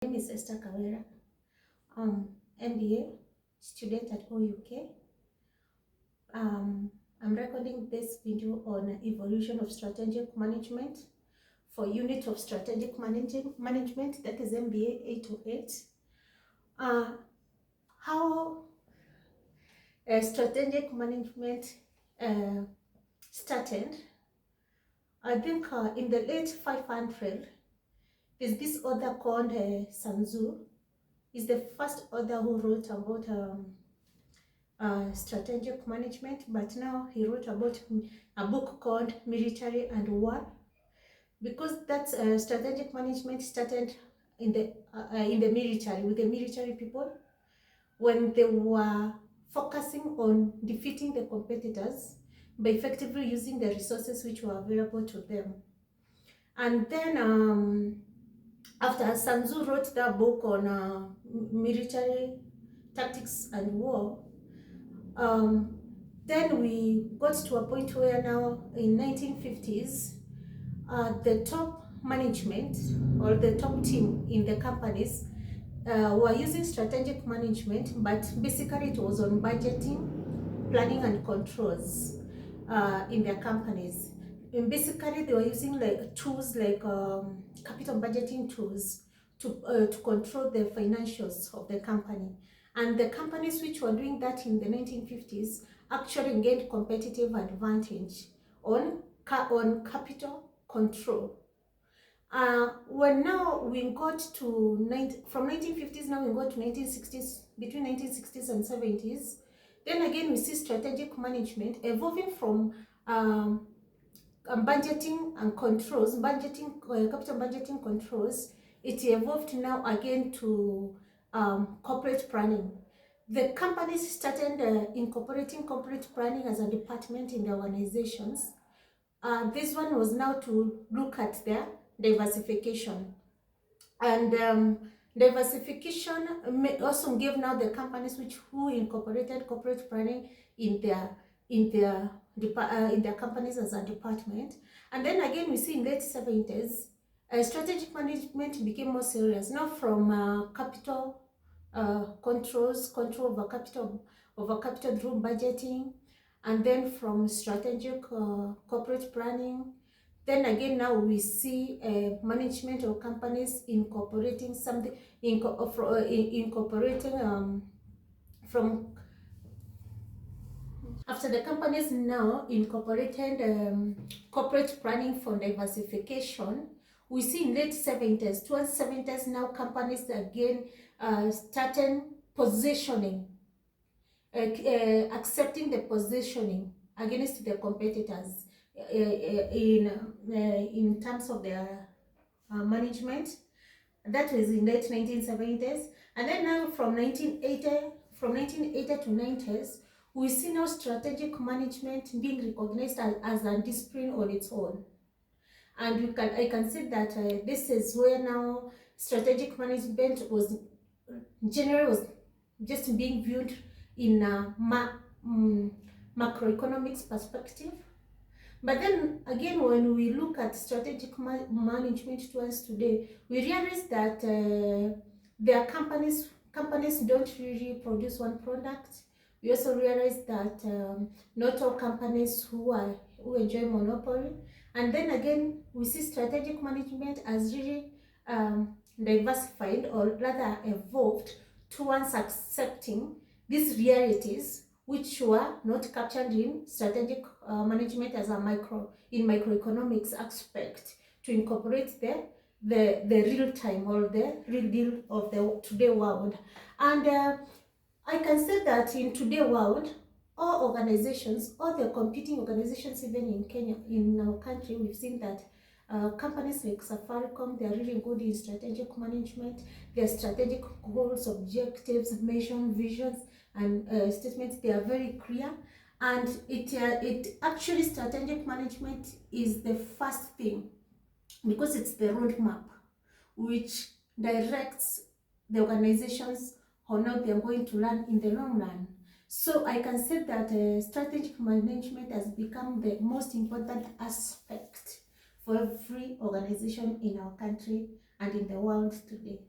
My name is Esther Kawera, MBA student at OUK. I'm recording this video on evolution of strategic management for unit of strategic management, that is MBA 808. How strategic management started, I think in the late 500, is this author called Sun Tzu. Is the first author who wrote about strategic management, but now he wrote about a book called Military and War, because that's strategic management started in the military, with the military people, when they were focusing on defeating the competitors by effectively using the resources which were available to them. And then after Sun Tzu wrote that book on military tactics and war, then we got to a point where now in 1950s, the top management or the top team in the companies were using strategic management, but basically it was on budgeting, planning and controls in their companies. And basically they were using like tools like capital budgeting tools to control the financials of the company. And the companies which were doing that in the 1950s actually gained competitive advantage on capital control. When now we got to from 1950s, now we got to 1960s, between 1960s and 70s, then again we see strategic management evolving from budgeting and controls, capital budgeting controls. It evolved now again to corporate planning. The companies started incorporating corporate planning as a department in the organizations. This one was now to look at their diversification. And diversification also gave now the companies who incorporated corporate planning in their companies as a department. And then again we see in late 70s, strategic management became more serious, now from capital controls, control over capital through budgeting, and then from strategic corporate planning. Then again now we see management of companies incorporating something, from after the companies now incorporated corporate planning for diversification. We see in late 70s, towards 70s now, companies again started positioning, accepting the positioning against the competitors in terms of their management. That was in late 1970s. And then now from 1980 to 90s, we see now strategic management being recognized as a discipline on its own. And I can say that this is where now strategic management was just being viewed in a macroeconomics perspective. But then again, when we look at strategic management towards today, we realize that their companies don't really produce one product. We also realize that not all companies who enjoy monopoly. And then again, we see strategic management as really diversified, or rather evolved towards accepting these realities which were not captured in strategic management as a microeconomics aspect, to incorporate the real time or the real deal of the today world. And I can say that in today's world, all organizations, all the competing organizations, even in Kenya, in our country, we've seen that companies like Safaricom, they are really good in strategic management. Their strategic goals, objectives, mission, visions, and statements, they are very clear. And it actually, strategic management is the first thing, because it's the roadmap which directs the organizations on how they are going to run in the long run. So I can say that strategic management has become the most important aspect for every organization in our country and in the world today.